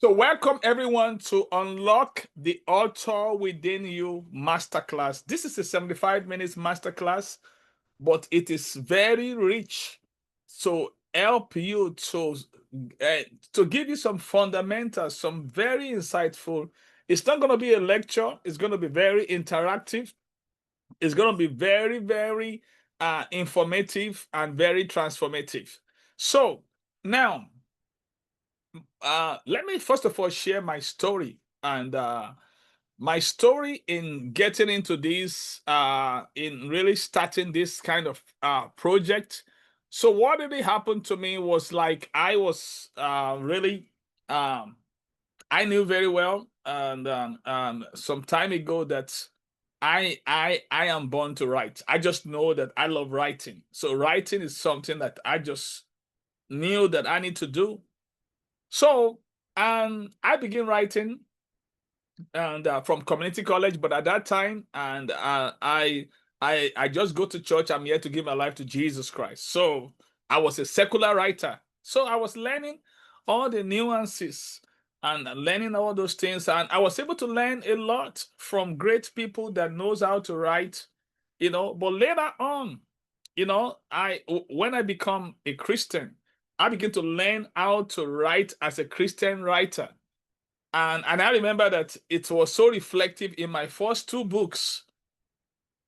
So welcome everyone to Unlock the Author Within You Masterclass. This is a 75 minutes masterclass, but it is very rich to help you to give you some fundamentals, some very insightful. It's not going to be a lecture. It's going to be very interactive. It's going to be very informative and very transformative. So now let me first of all share my story and my story in getting into this, in really starting this kind of project. So what really happened to me was like I was really I knew very well and some time ago that I am born to write. I just know that I love writing. So writing is something that I just knew that I need to do. So I began writing and from community college, but at that time, and I just go to church. I'm here to give my life to Jesus Christ. So I was a secular writer. So I was learning all the nuances and learning all those things, and I was able to learn a lot from great people that knows how to write. But later on, I when I become a Christian, I began to learn how to write as a Christian writer. And I remember that it was so reflective in my first two books.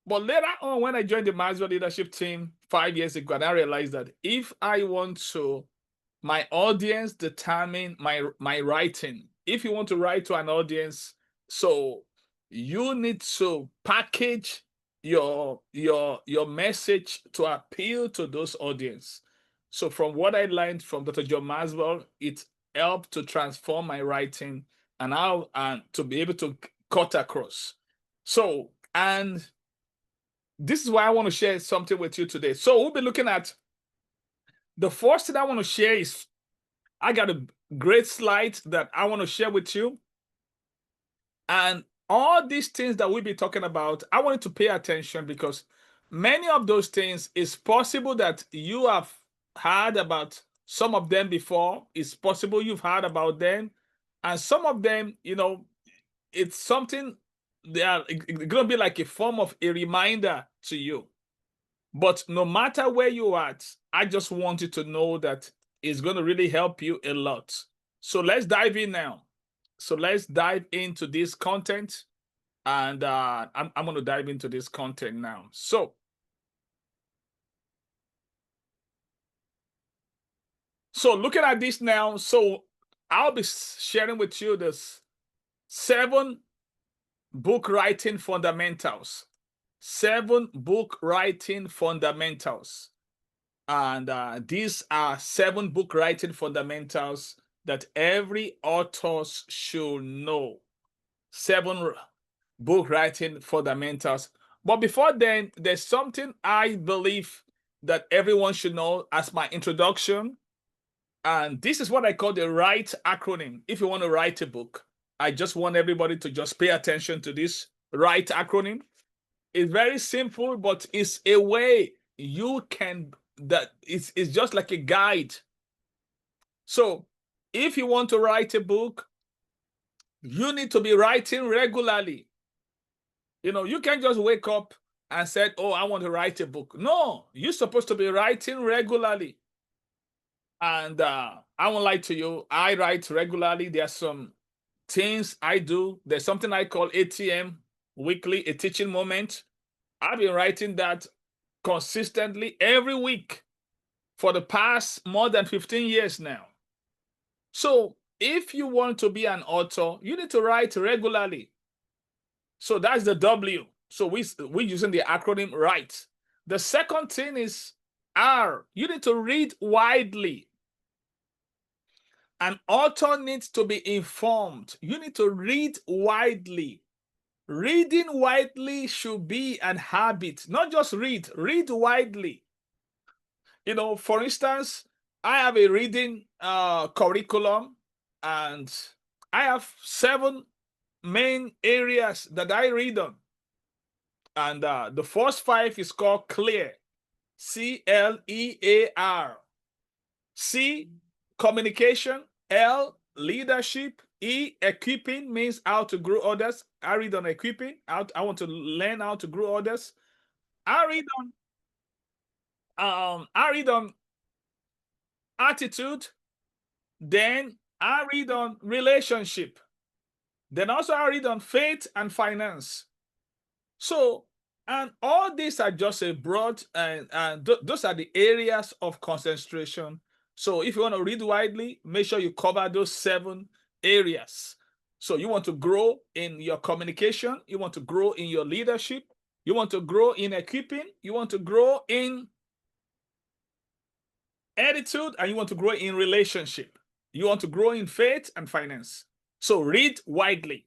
But later on, when I joined the Maxwell leadership team 5 years ago, and I realized that if I want to, my audience determine my writing. If you want to write to an audience, so you need to package your message to appeal to those audience. So from what I learned from Dr. John Maxwell, it helped to transform my writing and how and to be able to cut across. So, and this is why I want to share something with you today. So we'll be looking at the first thing I want to share is I got a great slide that I want to share with you. And all these things that we'll be talking about, I want you to pay attention because many of those things is possible that you have heard about some of them before. It's possible you've heard about them. And some of them, it's something they are going to be like a form of a reminder to you. But no matter where you are at, I just want you to know that it's going to really help you a lot. So let's dive in now. So let's dive into this content. And I'm going to dive into this content now. So looking at this now, so I'll be sharing with you this 7 book writing fundamentals. 7 book writing fundamentals. And these are 7 book writing fundamentals that every author should know. 7 book writing fundamentals. But before then, there's something I believe that everyone should know as my introduction. And this is what I call the WRITE acronym. If you want to write a book, I just want everybody to just pay attention to this WRITE acronym. It's very simple, but it's a way you can, that it's just like a guide. So if you want to write a book, you need to be writing regularly. You can't just wake up and say, oh, I want to write a book. No, you're supposed to be writing regularly. And I won't lie to you, I write regularly. There are some things I do. There's something I call ATM, weekly, a teaching moment. I've been writing that consistently every week for the past more than 15 years now. So if you want to be an author, you need to write regularly. So that's the W. So we're using the acronym WRITE. The second thing is R. You need to read widely. An author needs to be informed. You need to read widely. Reading widely should be an habit, not just read widely. For instance, I have a reading curriculum, and I have 7 main areas that I read on. And the first 5 is called CLEAR, CLEAR. C, communication. L, leadership. E, equipping means how to grow others. I read on equipping. I want to learn how to grow others. I read on attitude. Then I read on relationship. Then also I read on faith and finance. So, and all these are just a broad, and those are the areas of concentration. So if you want to read widely, make sure you cover those 7 areas. So you want to grow in your communication, you want to grow in your leadership, you want to grow in equipping, you want to grow in attitude, and you want to grow in relationship. You want to grow in faith and finance. So read widely.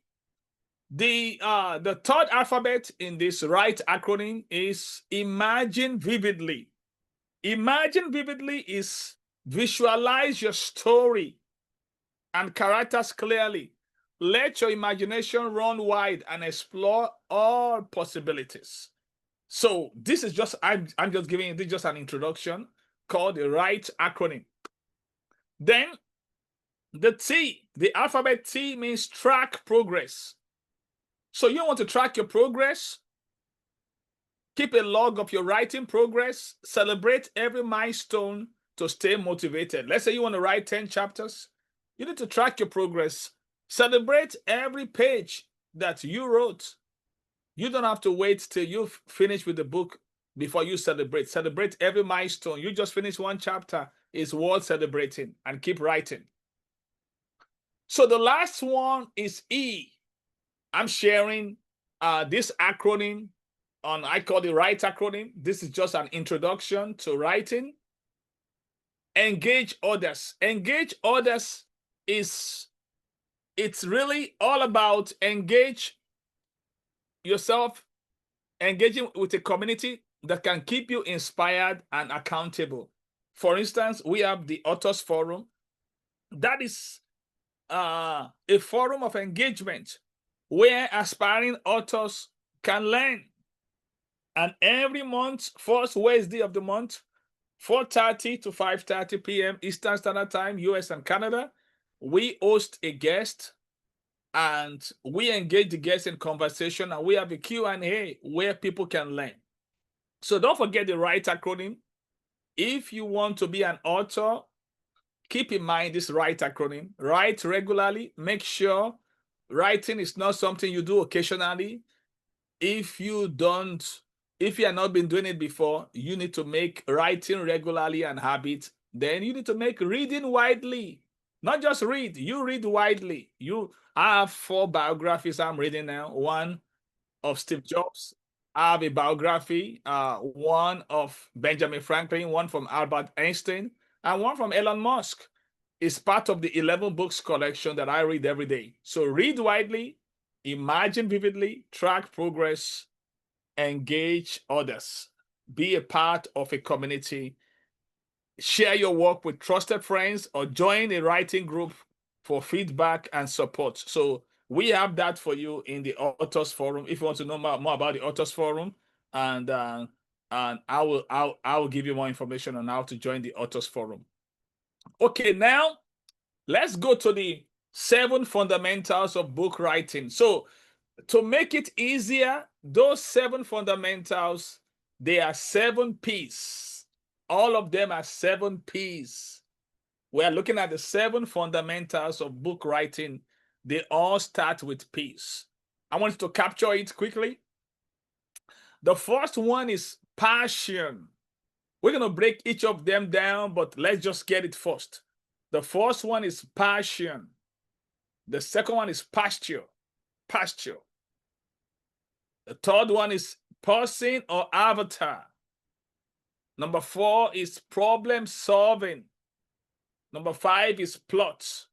The third alphabet in this right acronym is imagine vividly. Imagine vividly is visualize your story and characters clearly. Let your imagination run wide and explore all possibilities. So this is just, I'm just giving you this just an introduction called the right acronym. Then the T, the alphabet T means track progress. So you want to track your progress, keep a log of your writing progress, celebrate every milestone to stay motivated. Let's say you want to write 10 chapters. You need to track your progress. Celebrate every page that you wrote. You don't have to wait till you've finished with the book before you celebrate. Celebrate every milestone. You just finished 1 chapter. It's worth celebrating, and keep writing. So the last one is E. I'm sharing this acronym I call it right acronym. This is just an introduction to writing. Engage others. Engage others it's really all about engage yourself, engaging with a community that can keep you inspired and accountable. For instance, we have the Authors Forum. That is a forum of engagement where aspiring authors can learn. And every month, first Wednesday of the month, 4:30 to 5:30 p.m. Eastern Standard Time, US and Canada, we host a guest and we engage the guest in conversation, and we have a Q&A where people can learn. So don't forget the right acronym. If you want to be an author, keep in mind this right acronym. Write regularly. Make sure writing is not something you do occasionally. If you have not been doing it before, you need to make writing regularly an habit. Then you need to make reading widely. Not just read, you read widely. I have 4 biographies I'm reading now. One of Steve Jobs. I have a biography, one of Benjamin Franklin, one from Albert Einstein, and one from Elon Musk. It's part of the 11 books collection that I read every day. So read widely, imagine vividly, track progress, engage others, be a part of a community, share your work with trusted friends, or join a writing group for feedback and support. So we have that for you in the Authors Forum. If you want to know more about the Authors Forum, and I will give you more information on how to join the Authors Forum. Okay, now let's go to the 7 fundamentals of book writing. So to make it easier, those 7 fundamentals, they are 7 P's. All of them are 7 P's. We are looking at the 7 fundamentals of book writing. They all start with P's. I want you to capture it quickly. The first one is passion. We're going to break each of them down, but let's just get it first. The first one is passion. The second one is pasture. Pasture. The third one is person or avatar. Number 4 is problem solving. Number 5 is plot.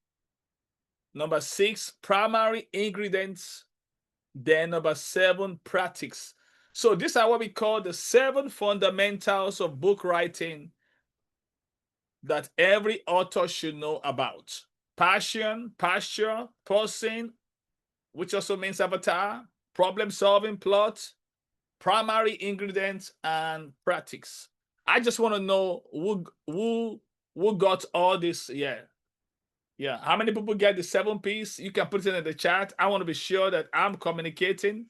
Number 6, primary ingredients. Then number 7, practice. So these are what we call the 7 fundamentals of book writing that every author should know about. Passion, pasture, person, which also means avatar, problem solving, plot, primary ingredients, and practice. I just want to know who got all this. Yeah. Yeah. How many people get the 7 P's? You can put it in the chat. I want to be sure that I'm communicating.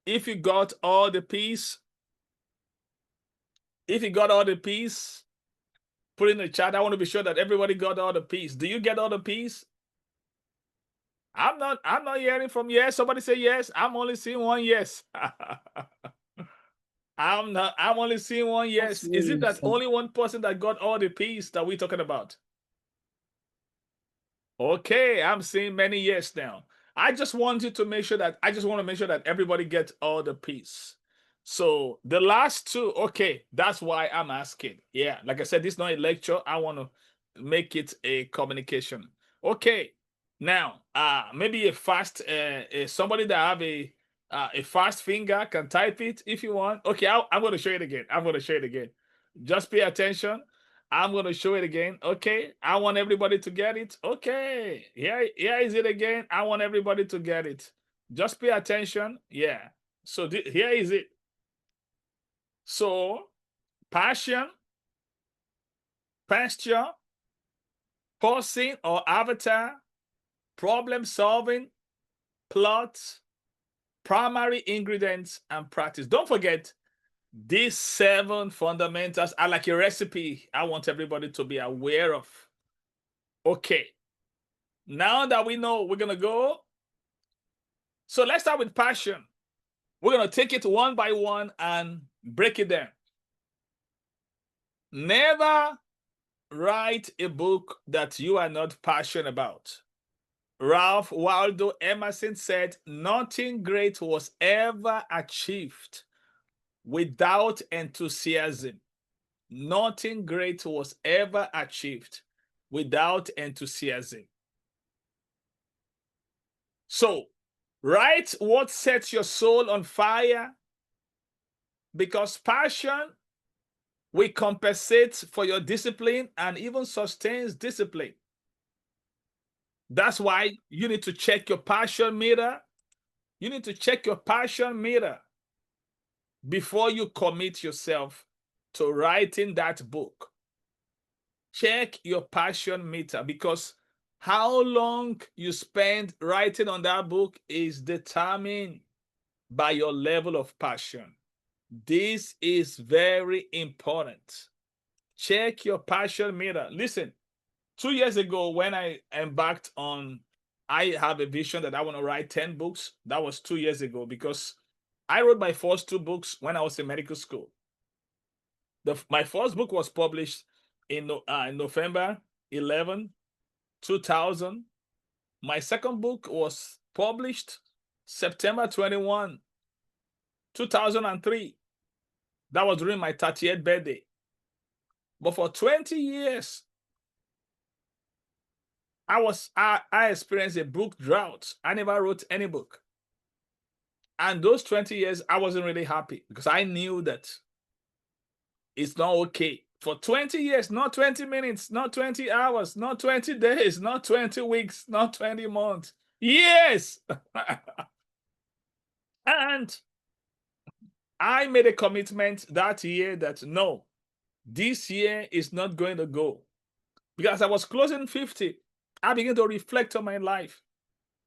If you got all the P's, put it in the chat. I want to be sure that everybody got all the P's. Do you get all the P's? I'm not hearing from yes. Somebody say yes. I'm only seeing one yes. I'm only seeing one yes. Is it that only one person that got all the P's that we're talking about? Okay, I'm seeing many yes now. I just want to make sure that everybody gets all the P's. So the last two, okay, that's why I'm asking. Yeah, like I said, this is not a lecture. I want to make it a communication. Okay, now maybe a fast somebody that have a fast finger can type it if you want. Okay, I'm going to show it again. Just pay attention. I'm going to show it again. Okay, I want everybody to get it. Okay, here is it again. I want everybody to get it. Just pay attention. Yeah, so here is it. So passion, posture, posing or avatar, problem solving, plot, primary ingredients, and practice. Don't forget, these 7 fundamentals are like a recipe I want everybody to be aware of. Okay, now that we know, we're going to go. So let's start with passion. We're going to take it one by one and break it down. Never write a book that you are not passionate about. Ralph Waldo Emerson said, nothing great was ever achieved without enthusiasm. Nothing great was ever achieved without enthusiasm. So, write what sets your soul on fire, because passion will compensate for your discipline and even sustains discipline. That's why you need to check your passion meter. You need to check your passion meter before you commit yourself to writing that book. Check your passion meter, because how long you spend writing on that book is determined by your level of passion. This is very important. Check your passion meter. Listen, 2 years ago when I embarked on, I have a vision that I want to write 10 books. That was 2 years ago, because I wrote my first 2 books when I was in medical school. My first book was published in November 11, 2000. My second book was published September 21, 2003. That was during my 30th birthday. But for 20 years, I experienced a book drought. I never wrote any book. And those 20 years, I wasn't really happy, because I knew that it's not okay. For 20 years, not 20 minutes, not 20 hours, not 20 days, not 20 weeks, not 20 months. Years! And I made a commitment that year that no, this year is not going to go. Because I was closing 50, I began to reflect on my life.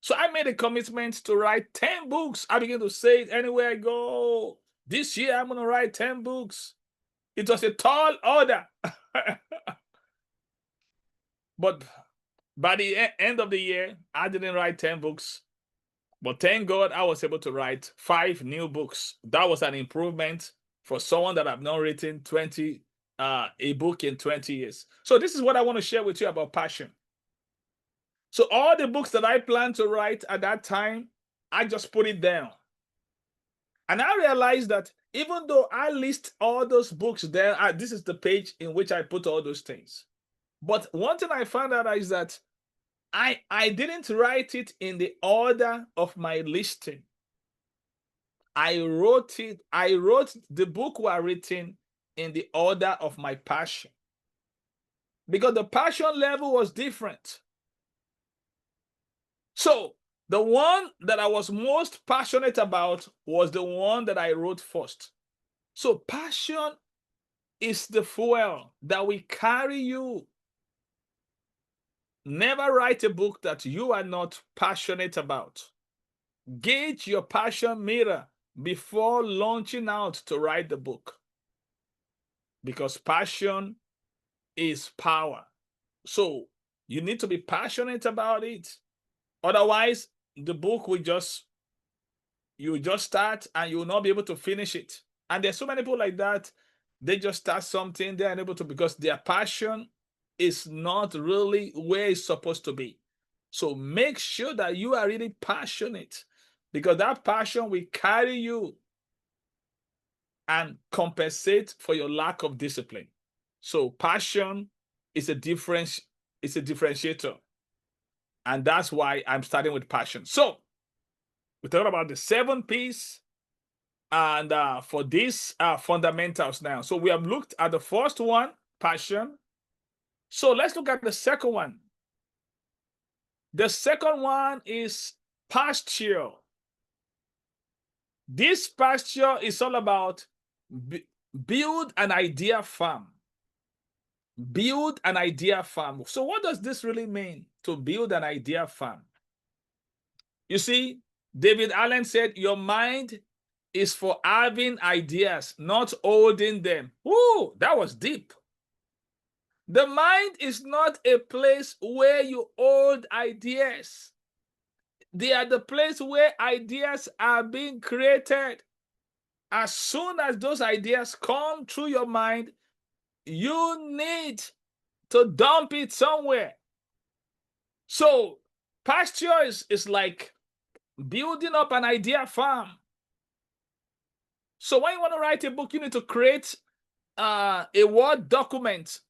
So I made a commitment to write 10 books. I began to say it anywhere I go. This year, I'm going to write 10 books. It was a tall order. But by the end of the year, I didn't write 10 books. But thank God I was able to write 5 new books. That was an improvement for someone that I've not written a book in 20 years. So this is what I want to share with you about passion. So all the books that I planned to write at that time, I just put it down. And I realized that even though I list all those books there, this is the page in which I put all those things. But one thing I found out is that I didn't write it in the order of my listing. I wrote the book we're written in the order of my passion, because the passion level was different. So the one that I was most passionate about was the one that I wrote first. So passion is the fuel that will carry you Never write a book that you are not passionate about. Gauge your passion meter before launching out to write the book, because passion is power. So you need to be passionate about it. Otherwise, the book will just start and you will not be able to finish it. And there's so many people like that. They just start something, they're unable to, because their passion is not really where it's supposed to be. So make sure that you are really passionate, because that passion will carry you and compensate for your lack of discipline. So passion is a differentiator. And that's why I'm starting with passion. So we talked about the 7 P's and for these fundamentals now. So we have looked at the first one, passion. So let's look at the second one. The second one is posture. This posture is all about build an idea farm. Build an idea farm. So what does this really mean, to build an idea farm? You see, David Allen said, your mind is for having ideas, not holding them. Woo, that was deep. The mind is not a place where you hold ideas. They are the place where ideas are being created. As soon as those ideas come through your mind, you need to dump it somewhere. So pasture is like building up an idea farm. So when you want to write a book, you need to create a Word document.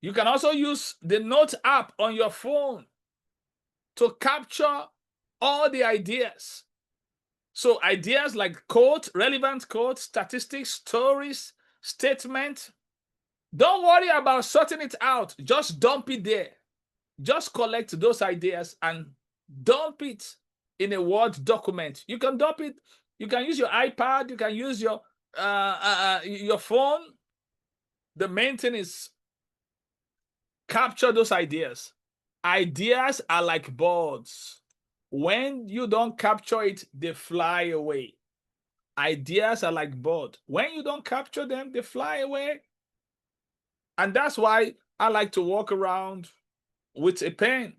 You can also use the Note app on your phone to capture all the ideas. So ideas like quote, relevant quotes, statistics, stories, statement. Don't worry about sorting it out. Just dump it there. Just collect those ideas and dump it in a Word document. You can dump it. You can use your iPad. You can use your phone. The main thing is capture those ideas. Ideas are like birds. When you don't capture it, they fly away. Ideas are like birds. When you don't capture them, they fly away. And that's why I like to walk around with a pen.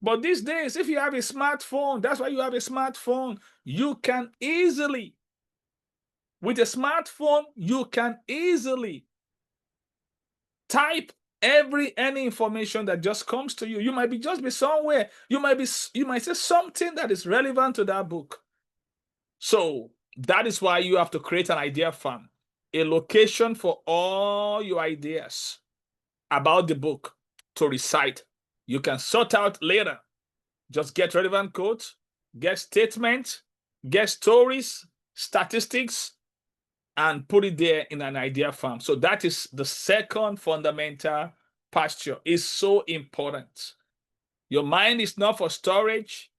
But these days, if you have a smartphone, that's why you have a smartphone. You can easily, with a smartphone, you can easily type any information that just comes to you. You might just be somewhere. You might say something that is relevant to that book. So that is why you have to create an idea farm, a location for all your ideas about the book to recite. You can sort out later. Just get relevant quotes, get statements, get stories, statistics, and put it there in an idea farm. So that is the second fundamental posture. It's so important. Your mind is not for storage.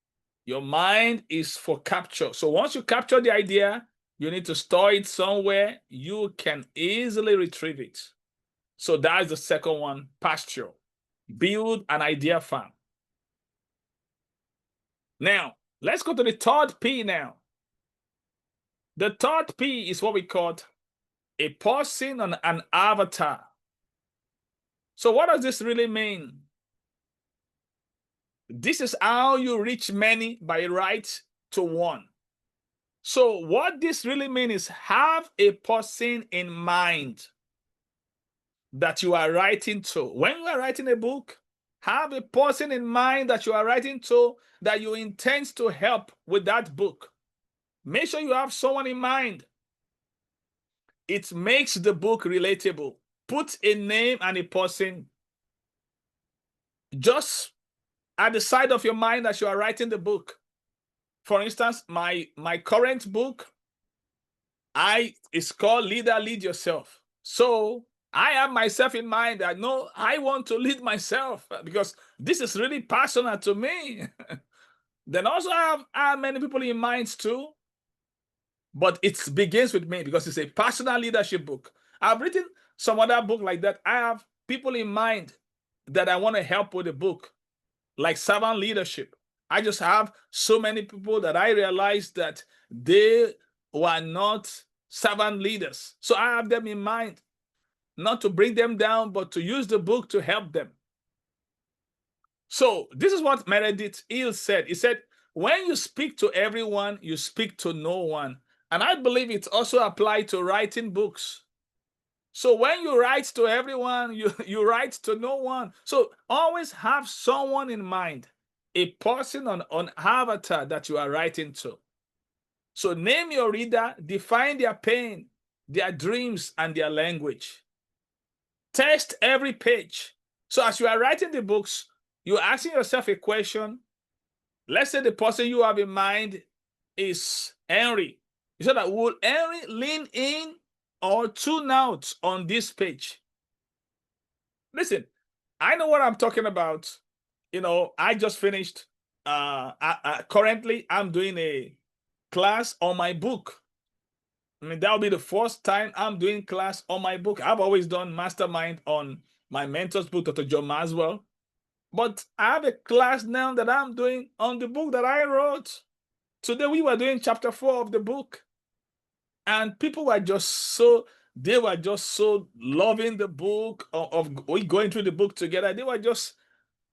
Your mind is for capture. So once you capture the idea, you need to store it somewhere. You can easily retrieve it. So that's the second one, posture. Build an idea farm. Now, let's go to the third P now. The third P is what we call a person on an avatar. So what does this really mean? This is how you reach many by right to one. So what this really means is have a person in mind that you are writing to. When you are writing a book, have a person in mind that you are writing to, that you intend to help with that book. Make sure you have someone in mind. It makes the book relatable. Put a name and a person just at the side of your mind as you are writing the book. For instance, my current book, it's called Leader, Lead Yourself. So I have myself in mind. I know I want to lead myself because this is really personal to me. Then also I have many people in mind too. But it begins with me because it's a personal leadership book. I've written some other book like that. I have people in mind that I want to help with the book, like servant leadership. I just have so many people that I realized that they were not servant leaders. So I have them in mind, not to bring them down, but to use the book to help them. So this is what Meredith Hill said. He said, when you speak to everyone, you speak to no one. And I believe it also applies to writing books. So when you write to everyone, you write to no one. So always have someone in mind, a person on avatar that you are writing to. So name your reader, define their pain, their dreams, and their language. Test every page. So as you are writing the books, you're asking yourself a question. Let's say the person you have in mind is Henry. You said that, will Henry lean in or tune out on this page? Listen, I know what I'm talking about. You know, I just finished, currently I'm doing a class on my book. I mean, that'll be the first time I'm doing class on my book. I've always done mastermind on my mentor's book, Dr. John Maxwell. But I have a class now that I'm doing on the book that I wrote. Today we were doing chapter 4 of the book. And people were just so, they were just so loving the book, of we going through the book together. They were just,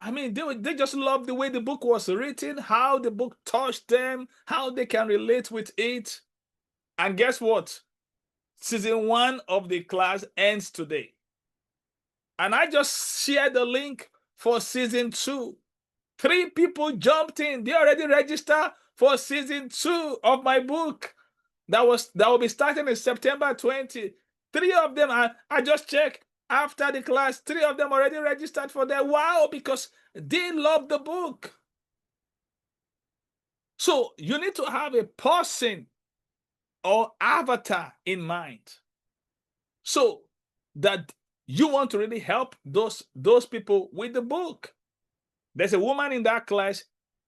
I mean, they just loved the way the book was written, how the book touched them, how they can relate with it. And guess what? Season 1 of the class ends today. And I just shared the link for season 2. 3 people jumped in. They already registered for season 2 of my book. That will be starting in September 20. 3 of them, I just checked after the class, 3 of them already registered for that. Wow, because they love the book. So you need to have a person or avatar in mind, so that you want to really help those people with the book. There's a woman in that class,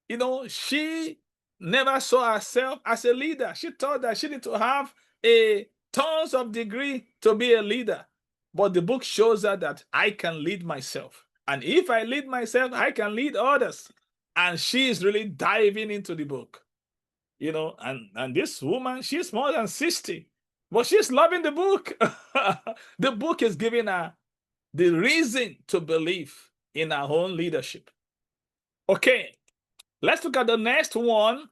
you know, she never saw herself as a leader. She thought that she needed to have a tons of degree to be a leader. But the book shows her that I can lead myself. And if I lead myself, I can lead others. And she is really diving into the book. You know, and this woman, she's more than 60, but she's loving the book. The book is giving her the reason to believe in her own leadership. Okay, let's look at the next one.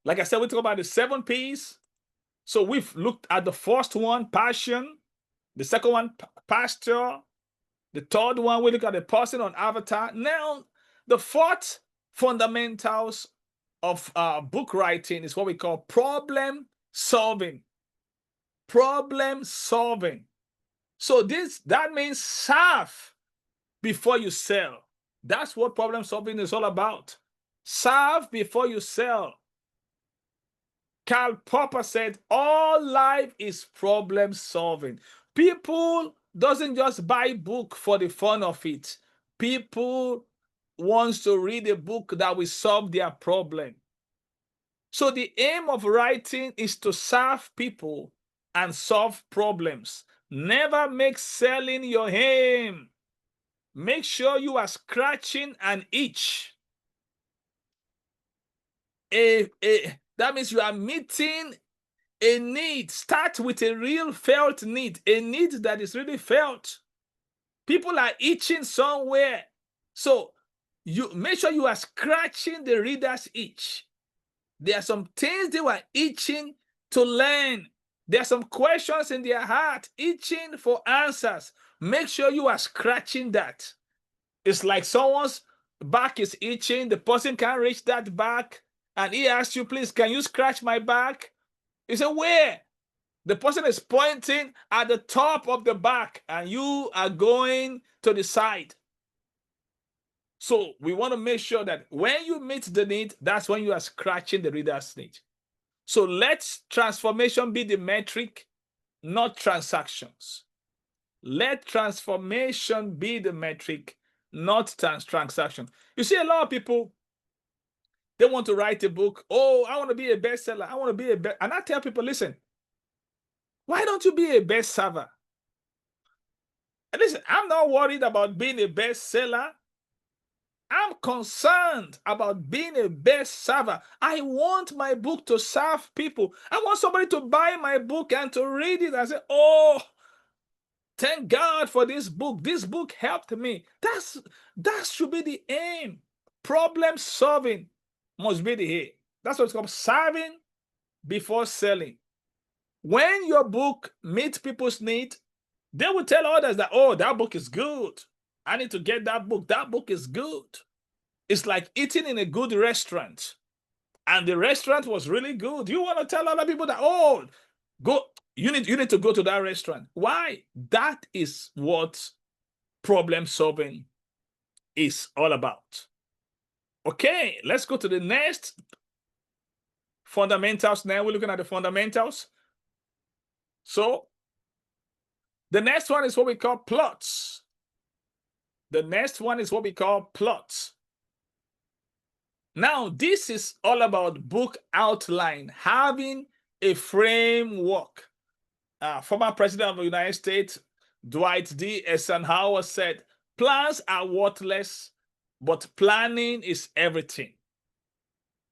Like I said, we talk about the 7 P's. So we've looked at the first one, passion. The second one, pasture. The third one, we look at the person on avatar. Now, the 4th fundamentals of book writing is what we call problem solving. Problem solving. So that means serve before you sell. That's what problem solving is all about. Serve before you sell. Karl Popper said, all life is problem solving. People doesn't just buy book for the fun of it. People wants to read a book that will solve their problem. So the aim of writing is to serve people and solve problems. Never make selling your aim. Make sure you are scratching an itch. That means you are meeting a need. Start with a real felt need, a need that is really felt. People are itching somewhere. So you make sure you are scratching the reader's itch. There are some things they were itching to learn. There are some questions in their heart, itching for answers. Make sure you are scratching that. It's like someone's back is itching. The person can't reach that back. And he asks you, please, can you scratch my back? You say, where? The person is pointing at the top of the back and you are going to the side. So we want to make sure that when you meet the need, that's when you are scratching the reader's need. So let transformation be the metric, not transactions. Let transformation be the metric, not transaction. You see, a lot of people, they want to write a book. Oh, I want to be a bestseller. I want to be a best. And I tell people, listen, why don't you be a best server? And listen, I'm not worried about being a bestseller. I'm concerned about being a best server. I want my book to serve people. I want somebody to buy my book and to read it and say, oh, thank God for this book. This book helped me. That should be the aim. Problem solving must be the aim. That's what's called serving before selling. When your book meets people's need, they will tell others that, oh, that book is good. I need to get that book. That book is good. It's like eating in a good restaurant. And the restaurant was really good. You want to tell other people that, oh, go, you need to go to that restaurant. Why? That is what problem solving is all about. Okay, let's go to the next fundamentals. Now we're looking at the fundamentals. So the next one is what we call plots. The next one is what we call plots. Now, this is all about book outline, having a framework. Former President of the United States, Dwight D. Eisenhower said, plans are worthless, but planning is everything.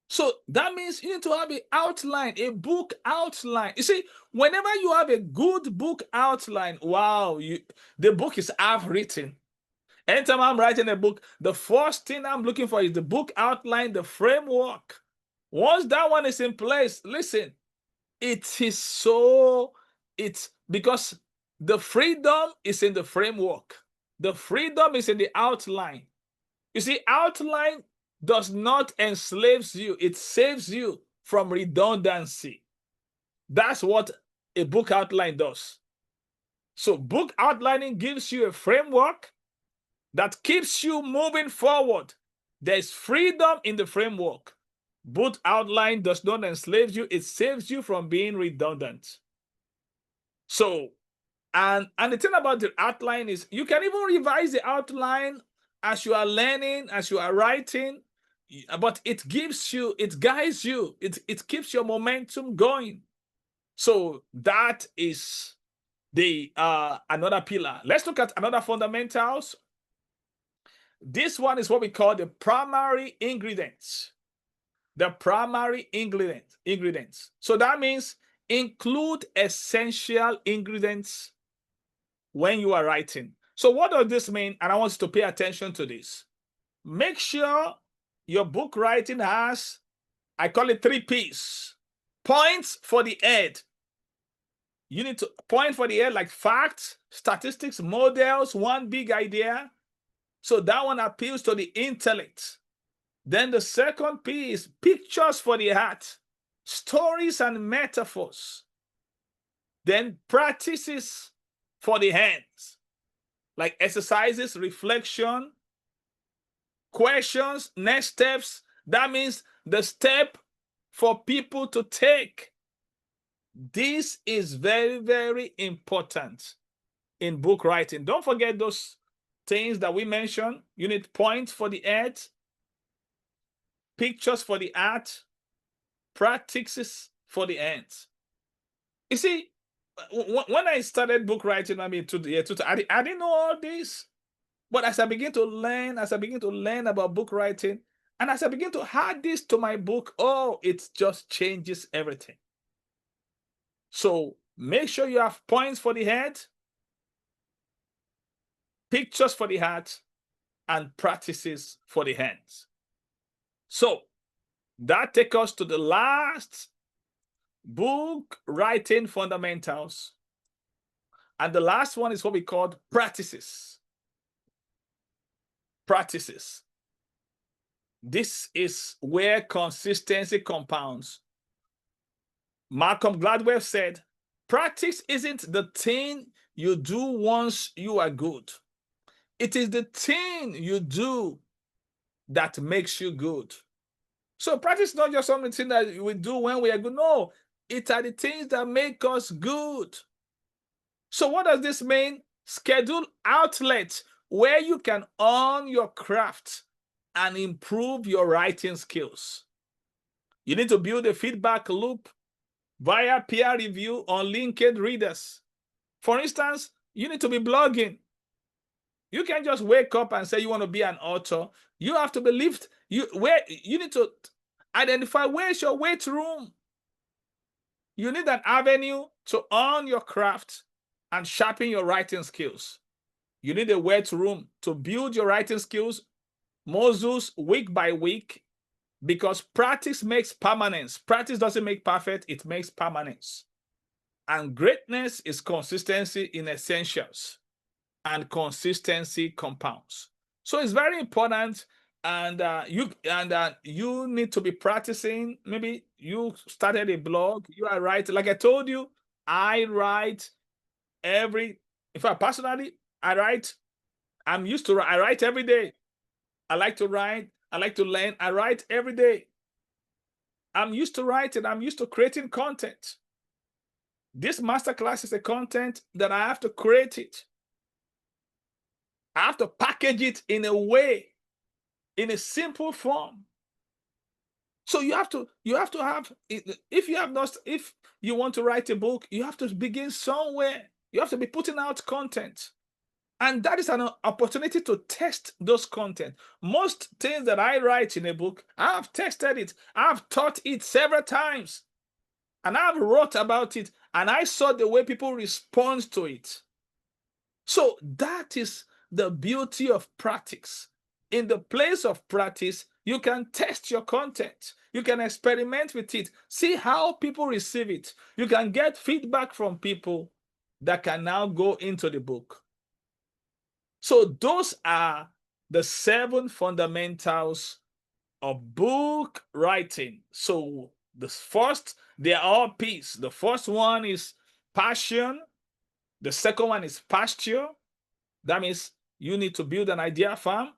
So that means you need to have an outline, a book outline. You see, whenever you have a good book outline, wow, the book is half written. Anytime I'm writing a book, the first thing I'm looking for is the book outline, the framework. Once that one is in place, listen, it's because the freedom is in the framework. The freedom is in the outline. You see, outline does not enslave you. It saves you from redundancy. That's what a book outline does. So book outlining gives you a framework that keeps you moving forward. There's freedom in the framework. Book outline does not enslave you. It saves you from being redundant. So, and the thing about the outline is you can even revise the outline as you are learning, as you are writing, but it gives you, it guides you, it keeps your momentum going. So that is the another pillar. Let's look at another fundamentals. This one is what we call the primary ingredients. The primary ingredients. So that means include essential ingredients when you are writing. So what does this mean? And I want you to pay attention to this. Make sure your book writing has, I call it 3 P's. Points for the head. You need to point for the head like facts, statistics, models, one big idea. So that one appeals to the intellect. Then the second P is pictures for the heart, stories and metaphors. Then practices for the hands, like exercises, reflection, questions, next steps. That means the step for people to take. This is very, very important in book writing. Don't forget those things that we mentioned. You need points for the head, pictures for the art, practices for the hands. You see, when I started book writing, I mean, I didn't know all this. But as I begin to learn, about book writing, and as I begin to add this to my book, oh, it just changes everything. So make sure you have points for the head, pictures for the heart, and practices for the hands. So that takes us to the last book writing fundamentals. And the last one is what we call practices. Practices. This is where consistency compounds. Malcolm Gladwell said, practice isn't the thing you do once you are good. It is the thing you do that makes you good. So practice is not just something that we do when we are good. No, it are the things that make us good. So what does this mean? Schedule outlets where you can own your craft and improve your writing skills. You need to build a feedback loop via peer review on LinkedIn readers. For instance, you need to be blogging. You can't just wake up and say you want to be an author. You have to believe you need to identify where's your weight room. You need an avenue to earn your craft and sharpen your writing skills. You need a weight room to build your writing skills, muscles week by week, because practice makes permanence. Practice doesn't make perfect, it makes permanence. And greatness is consistency in essentials, and consistency compounds. So it's very important, and you need to be practicing. Maybe you started a blog, you are writing. Like I told you, I write every. In fact, personally, I write. I'm used to. I write every day. I like to write. I like to learn. I write every day. I'm used to writing. I'm used to creating content. This masterclass is a content that I have to create it. I have to package it in a way, in a simple form. So you have to have, if you want to write a book, you have to begin somewhere. You have to be putting out content. And that is an opportunity to test those content. Most things that I write in a book, I've tested it. I've taught it several times. And I've wrote about it. And I saw the way people respond to it. So that is the beauty of practice. In the place of practice, you can test your content. You can experiment with it. See how people receive it. You can get feedback from people that can now go into the book. So those are the 7 fundamentals of book writing. So the first, they are all P's. The first one is passion. The second one is pasture. That means you need to build an idea farm.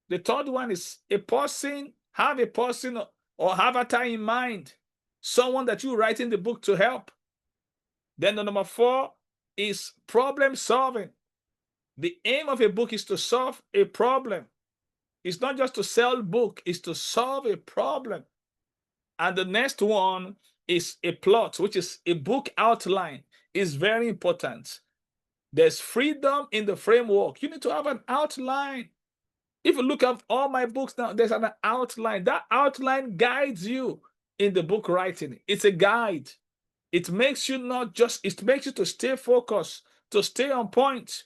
The third one is a person, have a person or avatar in mind, someone that you write in the book to help. Then the number 4 is problem solving. The aim of a book is to solve a problem. It's not just to sell book, it's to solve a problem. And the next one is a plot, which is a book outline. Is very important. There's freedom in the framework. You need to have an outline. If you look at all my books now, there's an outline. That outline guides you in the book writing. It's a guide. It makes you it makes you to stay focused, to stay on point.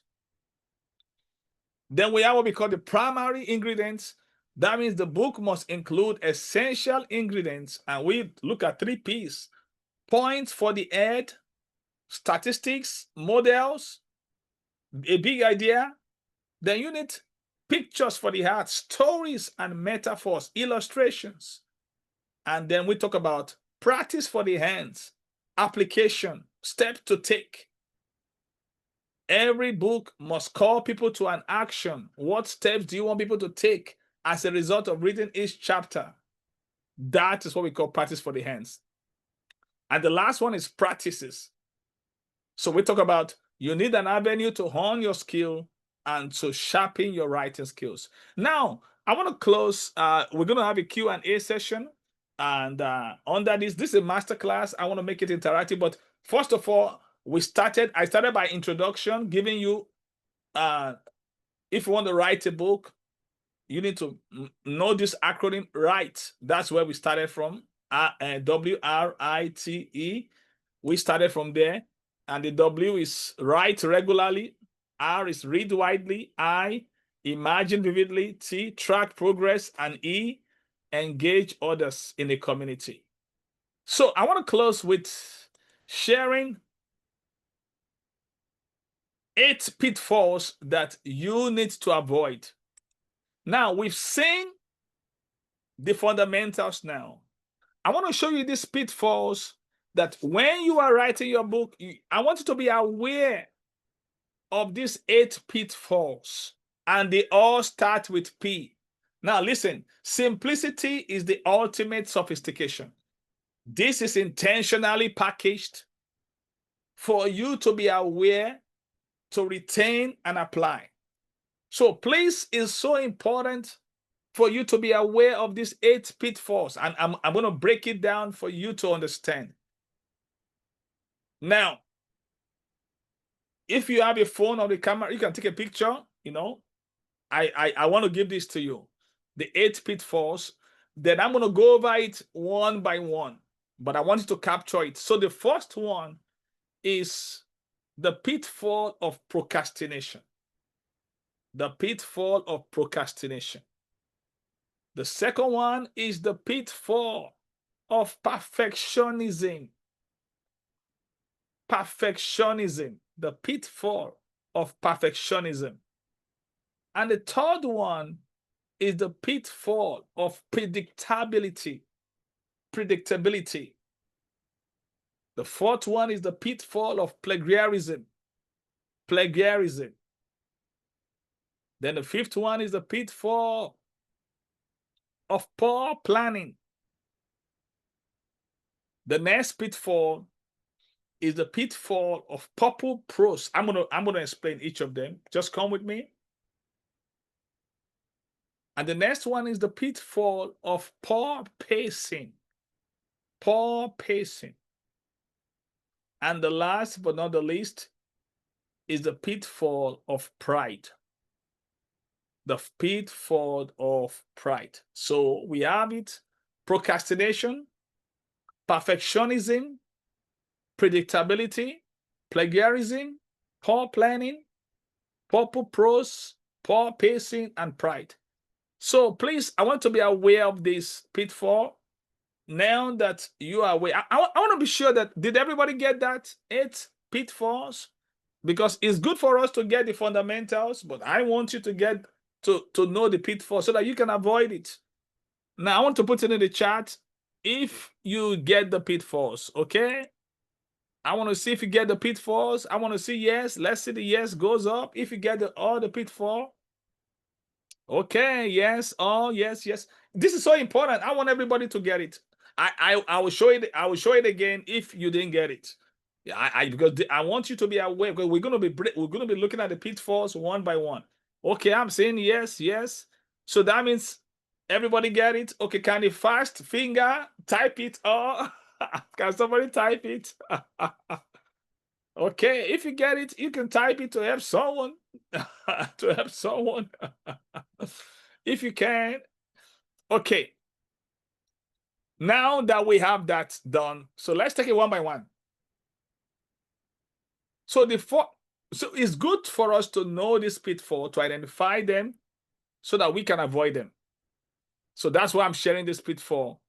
Then we have what we call the primary ingredients. That means the book must include essential ingredients. And we look at 3 P's. Points for the head, statistics, models, a big idea. Then you need pictures for the heart, stories and metaphors, illustrations. And then we talk about practice for the hands, application, steps to take. Every book must call people to an action. What steps do you want people to take as a result of reading each chapter? That is what we call practice for the hands. And the last one is practices. So we talk about you need an avenue to hone your skill and to sharpen your writing skills. Now, I want to close. We're going to have a Q&A session. And under this is a masterclass. I want to make it interactive. But first of all, I started by introduction, giving you, if you want to write a book, you need to know this acronym, WRITE. That's where we started from, WRITE. We started from there. And the W is write regularly. R is read widely. I, imagine vividly. T, track progress. And E, engage others in the community. So I want to close with sharing 8 pitfalls that you need to avoid. Now, we've seen the fundamentals now. I want to show you these pitfalls that when you are writing your book, I want you to be aware of these 8 pitfalls. And they all start with P. Now, listen, simplicity is the ultimate sophistication. This is intentionally packaged for you to be aware, to retain and apply. So please, it's so important for you to be aware of these 8 pitfalls. And I'm going to break it down for you to understand. Now, if you have a phone or the camera, you can take a picture, I want to give this to you, the 8 pitfalls. Then I'm going to go over it one by one, but I want you to capture it. So the first one is the pitfall of procrastination. The pitfall of procrastination. The second one is the pitfall of perfectionism. Perfectionism. The pitfall of perfectionism. And the third one is the pitfall of predictability. Predictability. The fourth one is the pitfall of plagiarism. Plagiarism. Then the fifth one is the pitfall of poor planning. The next pitfall is the pitfall of purple prose. I'm gonna explain each of them. Just come with me. And the next one is the pitfall of poor pacing. Poor pacing. And the last but not the least is the pitfall of pride. The pitfall of pride. So we have it: procrastination, perfectionism, predictability, plagiarism, poor planning, purple prose, poor pacing, and pride. So please, I want to be aware of this pitfall. Now that you are aware, I want to be sure that, did everybody get that? 8 pitfalls? Because it's good for us to get the fundamentals, but I want you to get to know the pitfalls so that you can avoid it. Now, I want to put it in the chat if you get the pitfalls, okay? I want to see if you get the pitfalls. I want to see yes. Let's see the yes goes up if you get all the pitfall. Okay, yes. Oh, yes, yes. This is so important. I want everybody to get it. I will show it. I will show it again if you didn't get it. Yeah, because I want you to be aware, because we're gonna be looking at the pitfalls one by one. Okay, I'm saying yes, yes. So that means everybody get it. Okay, can you fast finger type it? Or can somebody type it? Okay, if you get it, you can type it to help someone. To help someone. If you can. Okay. Now that we have that done, so let's take it one by one. So so it's good for us to know this pitfall, to identify them so that we can avoid them. So that's why I'm sharing this pitfall.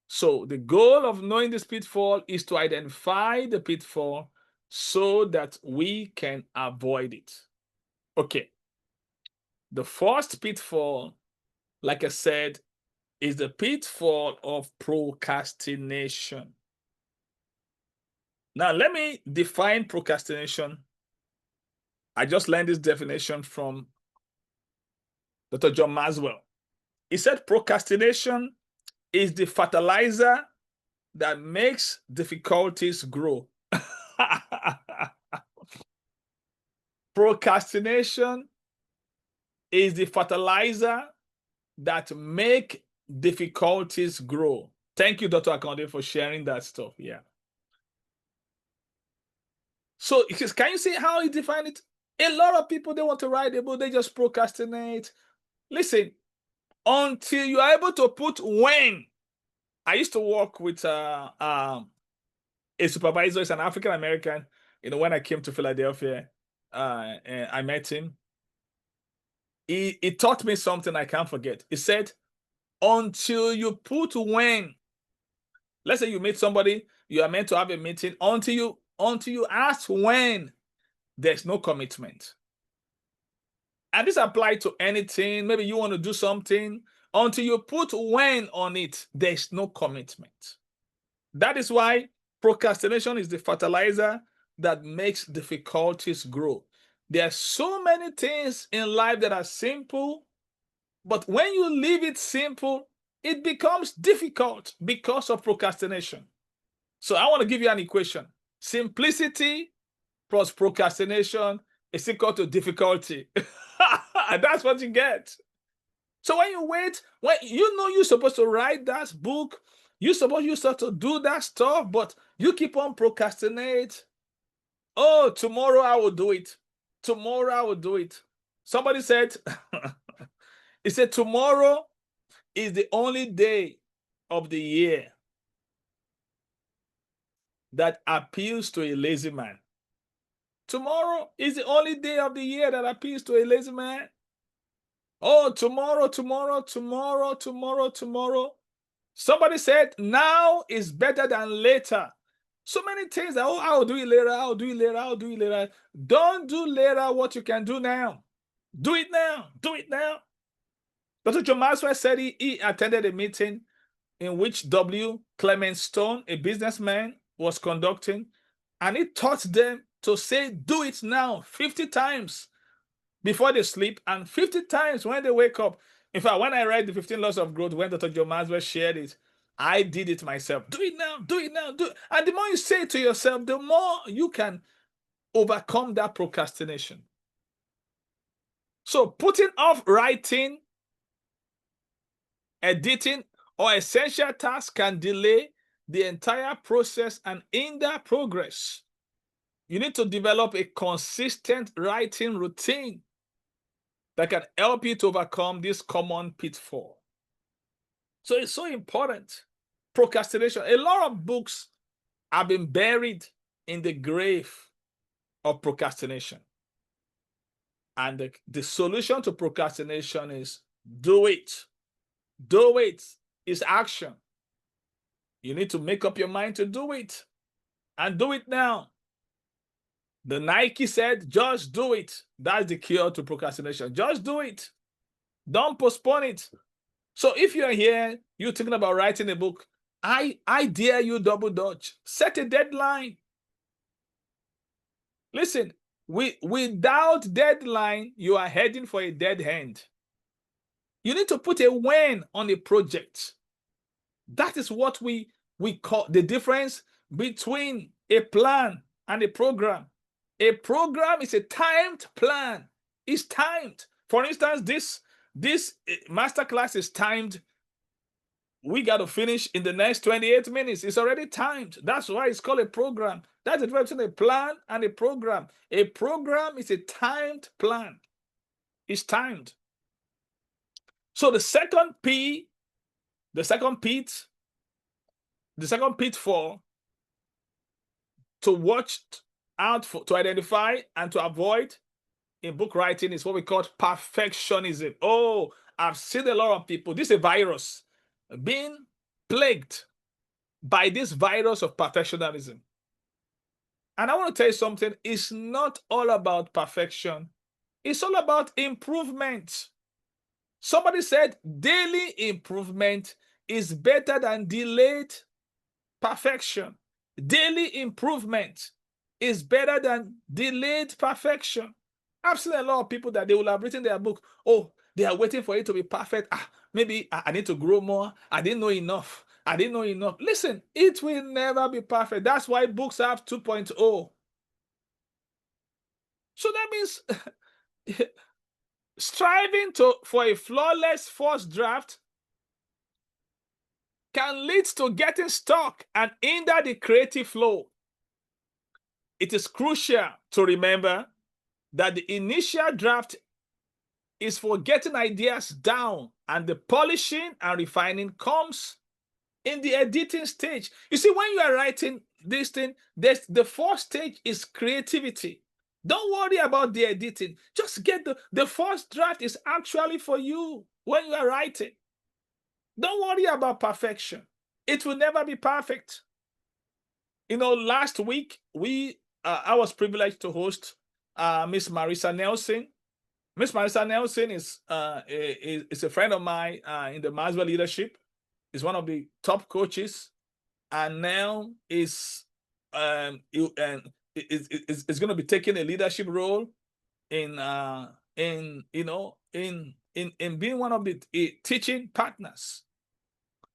So the goal of knowing this pitfall is to identify the pitfall so that we can avoid it. Okay. The first pitfall, like I said, is the pitfall of procrastination. Now, let me define procrastination. I just learned this definition from Dr. John Maxwell. He said procrastination is the fertilizer that makes difficulties grow. Procrastination is the fertilizer that make difficulties grow. Thank you, Dr. Akonde, for sharing that stuff. Yeah. So can you see how he defined it? A lot of people, they want to write a book, they just procrastinate. Listen, until you are able to put when. I used to work with a supervisor, is an African American. You know, when I came to Philadelphia, and I met him. He taught me something I can't forget. He said, until you put when. Let's say you meet somebody, you are meant to have a meeting. Until you ask when, there's no commitment. And this applies to anything. Maybe you want to do something. Until you put when on it, there's no commitment. That is why procrastination is the fertilizer that makes difficulties grow. There are so many things in life that are simple, but when you leave it simple, it becomes difficult because of procrastination. So I want to give you an equation. Simplicity plus procrastination is equal to difficulty. That's what you get. So when you wait, when you know you're supposed to write that book, you're supposed to do that stuff, but you keep on procrastinate. Oh, tomorrow I will do it. Tomorrow I will do it. Somebody said, He said, tomorrow is the only day of the year that appeals to a lazy man. Tomorrow is the only day of the year that appeals to a lazy man. Oh, tomorrow, tomorrow, tomorrow, tomorrow, tomorrow. Somebody said, now is better than later. So many things that, oh, I'll do it later, I'll do it later, I'll do it later. Don't do later what you can do now. Do it now. Do it now. Dr. John Maxwell said he attended a meeting in which W. Clement Stone, a businessman, was conducting, and he taught them to say, do it now, 50 times before they sleep and 50 times when they wake up. In fact, when I read the 15 Laws of Growth, when Dr. John Maxwell shared it, I did it myself. Do it now, do it now, do it. And the more you say it to yourself, the more you can overcome that procrastination. So putting off writing, editing, or essential tasks can delay the entire process and hinder progress. You need to develop a consistent writing routine that can help you to overcome this common pitfall. So it's so important. Procrastination. A lot of books have been buried in the grave of procrastination. And the solution to procrastination is do it. Do it. It's action. You need to make up your mind to do it. And do it now. The Nike said, just do it. That's the cure to procrastination. Just do it. Don't postpone it. So if you're here, you're thinking about writing a book, I dare you double dutch. Set a deadline. Listen, without deadline, you are heading for a dead end. You need to put a when on a project. That is what we call the difference between a plan and a program. A program is a timed plan. It's timed. For instance, this masterclass is timed. We got to finish in the next 28 minutes. It's already timed. That's why it's called a program. That's the difference between a plan and a program. A program is a timed plan. It's timed. So the second pitfall to watch out for, to identify and to avoid in book writing is what we call perfectionism. Oh, I've seen a lot of people. This is a virus being plagued by this virus of perfectionism. And I want to tell you something. It's not all about perfection. It's all about improvement. Somebody said daily improvement is better than delayed perfection. Daily improvement is better than delayed perfection. I've seen a lot of people that they will have written their book. Oh, they are waiting for it to be perfect. Maybe I need to grow more. I didn't know enough. I didn't know enough. Listen, it will never be perfect. That's why books have 2.0. So that means striving for a flawless first draft can lead to getting stuck and hinder the creative flow. It is crucial to remember that the initial draft is for getting ideas down, and the polishing and refining comes in the editing stage. You see, when you are writing this thing, the first stage is creativity. Don't worry about the editing. Just get the first draft is actually for you when you are writing. Don't worry about perfection. It will never be perfect. You know, last week I was privileged to host Miss Marissa Nelson. Miss Marissa Nelson is a friend of mine in the Maxwell leadership. Is one of the top coaches, and now is going to be taking a leadership role in being one of the teaching partners.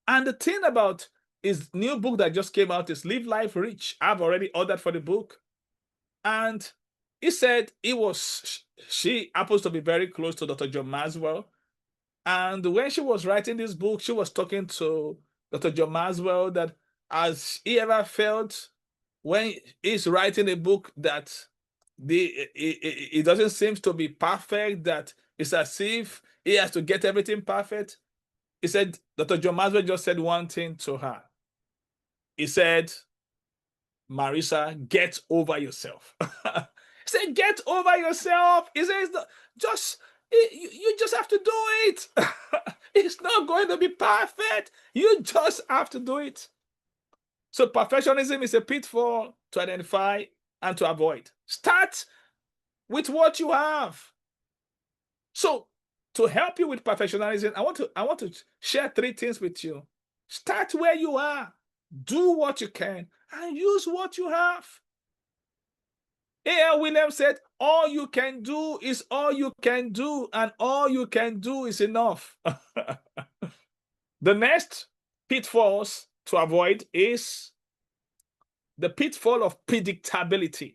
And the thing about his new book that just came out is Live Life Rich. I've already ordered for the book. And he said she happens to be very close to Dr. John Maxwell. And when she was writing this book, she was talking to Dr. John Maxwell that has he ever felt when he's writing a book that it doesn't seem to be perfect, that it's as if he has to get everything perfect. He said, Dr. John Maxwell just said one thing to her. He said, Marisa, get over yourself. He said, get over yourself. He says, you just have to do it. It's not going to be perfect. You just have to do it. So perfectionism is a pitfall to identify and to avoid. Start with what you have. So to help you with perfectionism, I want to share 3 things with you. Start where you are. Do what you can and use what you have. A.L. Williams said, all you can do is all you can do, and all you can do is enough. The next pitfalls to avoid is the pitfall of predictability.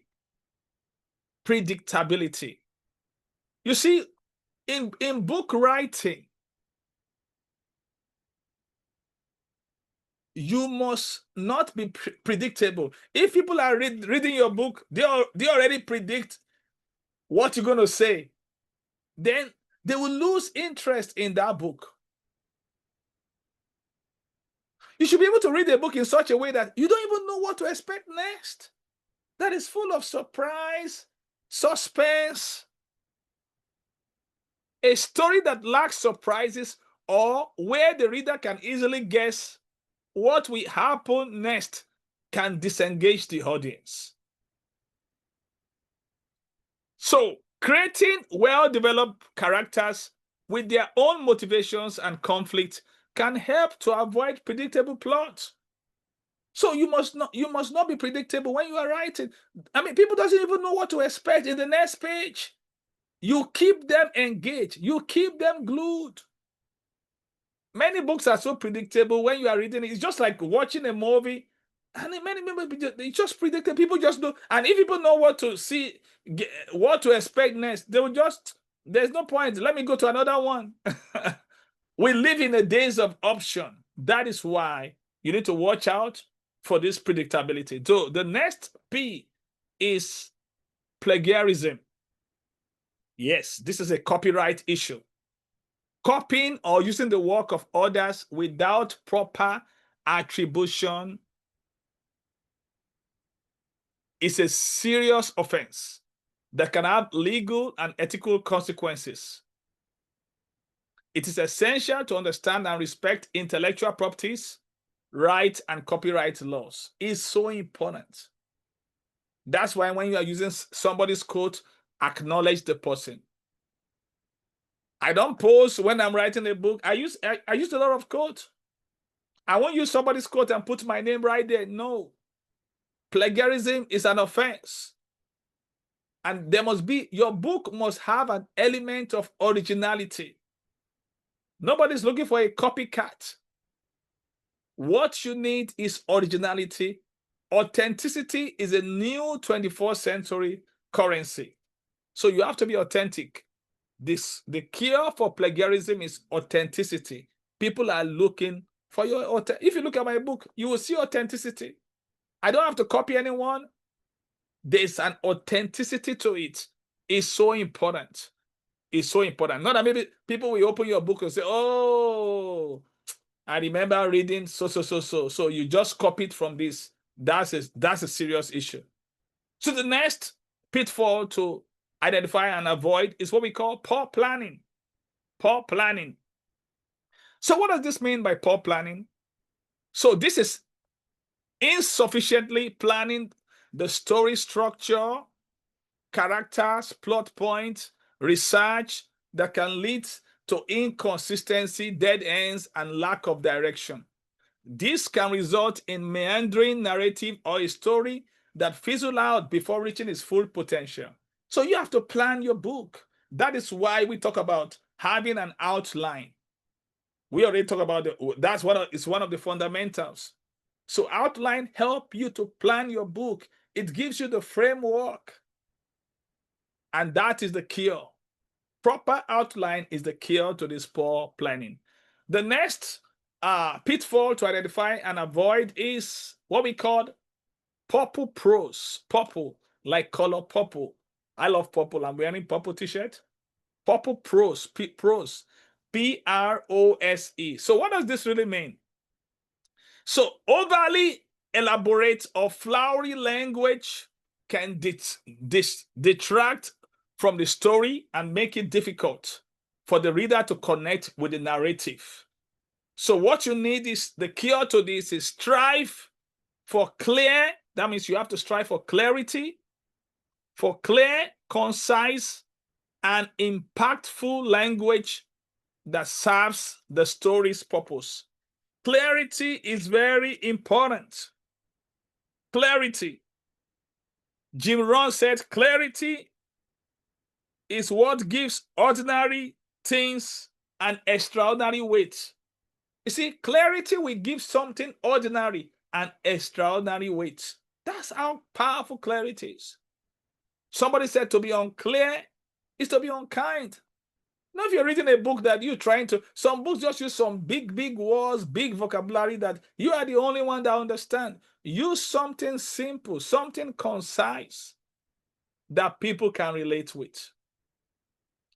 Predictability. You see, in book writing, you must not be predictable. If people are reading your book, they already predict what you're going to say. Then they will lose interest in that book. You should be able to read a book in such a way that you don't even know what to expect next. That is full of surprise, suspense. A story that lacks surprises, or where the reader can easily guess what will happen next, can disengage the audience. So, creating well-developed characters with their own motivations and conflict can help to avoid predictable plots. So you must not be predictable when you are writing. I mean, people doesn't even know what to expect in the next page. You keep them engaged. You keep them glued. Many books are so predictable when you are reading it. It's just like watching a movie. And many people, they just predicted. People just know. And if people know what to see, what to expect next, they will just, there's no point. Let me go to another one. We live in the days of option. That is why you need to watch out for this predictability. So the next P is plagiarism. Yes, this is a copyright issue. Copying or using the work of others without proper attribution is a serious offense that can have legal and ethical consequences. It is essential to understand and respect intellectual properties, rights, and copyright laws. It's so important. That's why when you are using somebody's quote, acknowledge the person. I don't post when I'm writing a book. I use a lot of quotes. I won't use somebody's quote and put my name right there. No. Plagiarism is an offense. And your book must have an element of originality. Nobody's looking for a copycat. What you need is originality. Authenticity is a new 21st century currency. So you have to be authentic. The cure for plagiarism is authenticity. People are looking for your if you look at my book, you will see authenticity. I don't have to copy anyone. There's an authenticity to it. It's so important. It's so important. Not that maybe people will open your book and say, oh, I remember reading so you just copied from this. That's a serious issue. So the next pitfall to identify and avoid is what we call poor planning. Poor planning. So what does this mean by poor planning? So this is insufficiently planning the story structure, characters, plot points, research that can lead to inconsistency, dead ends, and lack of direction. This can result in meandering narrative or a story that fizzles out before reaching its full potential. So you have to plan your book. That is why we talk about having an outline. We already talked about it's one of the fundamentals. So outline help you to plan your book. It gives you the framework. And that is the cure. Proper outline is the cure to this poor planning. The next pitfall to identify and avoid is what we call purple prose. Purple, like color purple. I love purple. I'm wearing purple t-shirt. Purple prose. Prose. So what does this really mean? So overly elaborate or flowery language can detract from the story and make it difficult for the reader to connect with the narrative. So what you need is, the cure to this is strive for clear, that means you have to strive for clarity, for clear, concise, and impactful language that serves the story's purpose. Clarity is very important. Clarity. Jim Rohn said, clarity is what gives ordinary things an extraordinary weight. You see, clarity will give something ordinary an extraordinary weight. That's how powerful clarity is. Somebody said to be unclear is to be unkind. Now, if you're reading a book that you're trying to, some books just use some big words, big vocabulary that you are the only one that understand. Use something simple, something concise that people can relate with.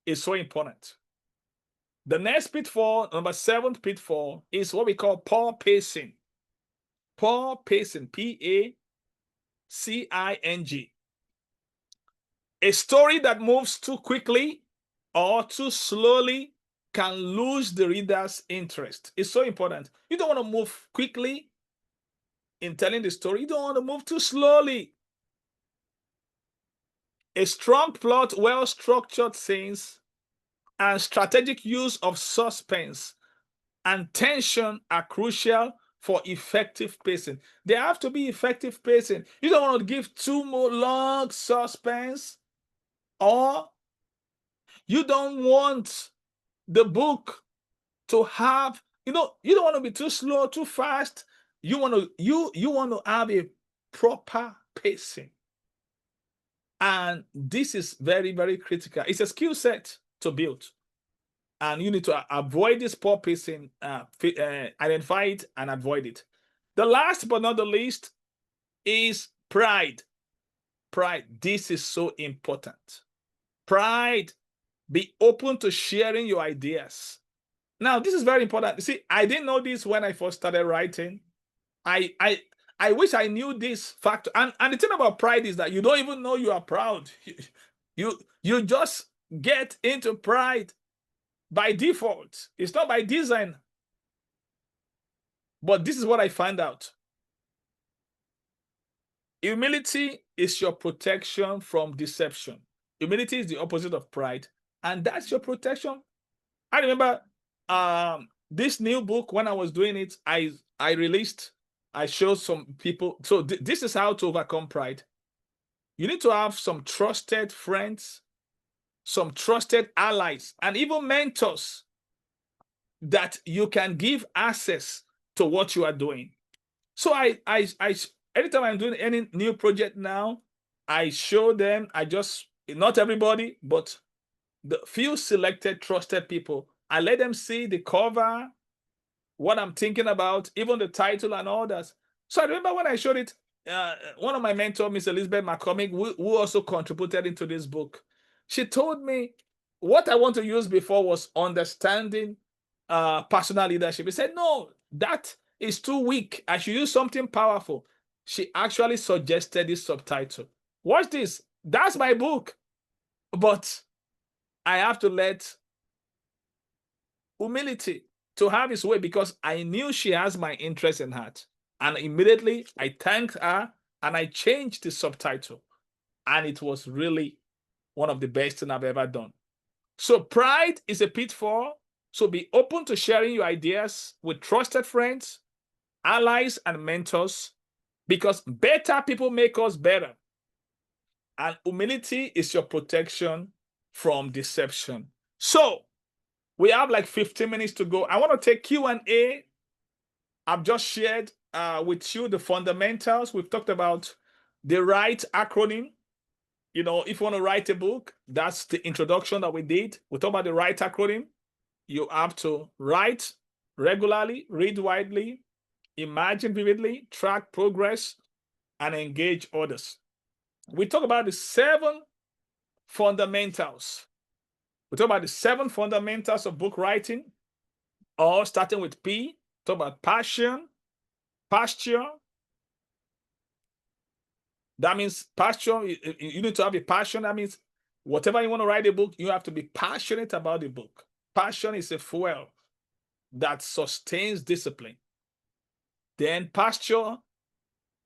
It's so important. The next pitfall, number 7th pitfall, is what we call poor pacing. Poor pacing, Pacing. A story that moves too quickly or too slowly can lose the reader's interest. It's so important. You don't want to move quickly in telling the story. You don't want to move too slowly. A strong plot, well-structured scenes, and strategic use of suspense and tension are crucial for effective pacing. There have to be effective pacing. You don't want to give too long suspense, or you don't want the book to have, you don't want to be too slow, too fast. You want to have a proper pacing. And this is very, very critical. It's a skill set to build. And you need to avoid this poor pacing, identify it and avoid it. The last but not the least is pride. Pride. This is so important. Pride. Be open to sharing your ideas. Now, this is very important. See, I didn't know this when I first started writing. I wish I knew this fact. And the thing about pride is that you don't even know you are proud. You just get into pride by default. It's not by design. But this is what I found out. Humility is your protection from deception. Humility is the opposite of pride, and that's your protection. I remember this new book, when I was doing it, I showed some people. So this is how to overcome pride. You need to have some trusted friends, some trusted allies, and even mentors that you can give access to what you are doing. So anytime I'm doing any new project now, I show them, not everybody, but the few selected trusted people, I let them see the cover, what I'm thinking about, even the title and all that. So I remember when I showed it, one of my mentors, Miss Elizabeth McCormick, who also contributed into this book, she told me what I want to use before was understanding personal leadership. He said, no, that is too weak. I should use something powerful. She actually suggested this subtitle. Watch this. That's my book. But I have to let humility to have its way, because I knew she has my interest in heart. And immediately I thanked her and I changed the subtitle. And it was really one of the best things I've ever done. So pride is a pitfall. So be open to sharing your ideas with trusted friends, allies, and mentors, because better people make us better. And humility is your protection from deception. So we have like 15 minutes to go. I want to take Q&A. I've just shared with you the fundamentals. We've talked about the right acronym. You know, if you want to write a book, that's the introduction that we did. We talked about the right acronym. You have to write regularly, read widely, imagine vividly, track progress, and engage others. We talk about the 7 fundamentals. We talk about the 7 fundamentals of book writing, all starting with P. Talk about passion, posture. That means passion. You need to have a passion. That means whatever you want to write a book, you have to be passionate about the book. Passion is a fuel that sustains discipline. Then posture,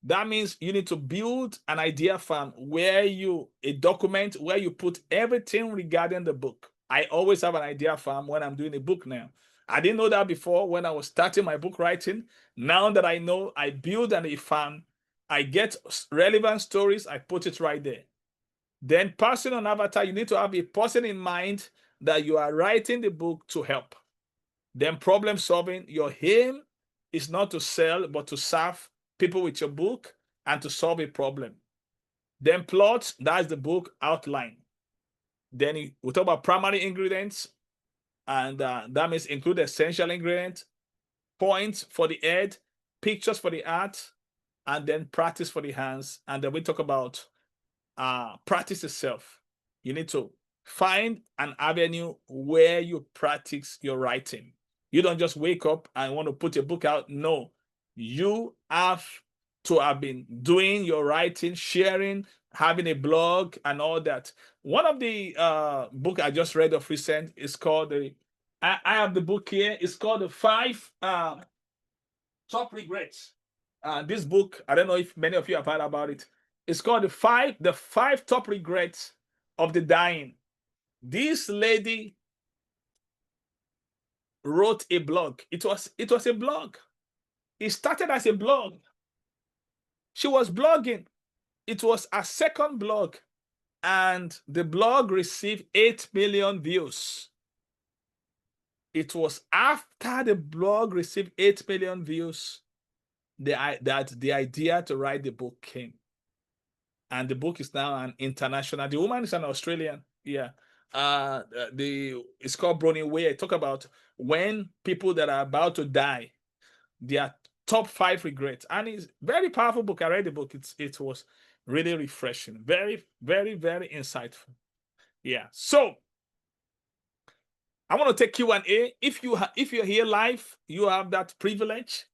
that means you need to build an idea farm a document where you put everything regarding the book. I always have an idea farm when I'm doing a book now. I didn't know that before when I was starting my book writing. Now that I know, I build a farm. I get relevant stories, I put it right there. Then person on avatar, you need to have a person in mind that you are writing the book to help. Then problem solving, your aim is not to sell, but to serve people with your book and to solve a problem. Then plot, that's the book outline. Then we talk about primary ingredients, and that means include essential ingredients, points for the head, pictures for the art, and then practice for the hands. And then we talk about practice itself. You need to find an avenue where you practice your writing. You don't just wake up and want to put a book out. No, you have to have been doing your writing, sharing, having a blog and all that. One of the book I just read of recent is called I have the book here. It's called The 5 Top Regrets. This book, I don't know if many of you have heard about it. It's called the five top regrets of the dying. This lady wrote a blog. It was a blog. It started as a blog. She was blogging. It was a second blog, and the blog received 8 million views. It was after the blog received 8 million views that the idea to write the book came. And the book is now an international. The woman is an Australian. Yeah. It's called Bronnie Ware. I talk about when people that are about to die, their top 5 regrets. And it's very powerful book. I read the book. It was really refreshing. Very, very, very insightful. Yeah. So I want to take Q&A. If you're here live, you have that privilege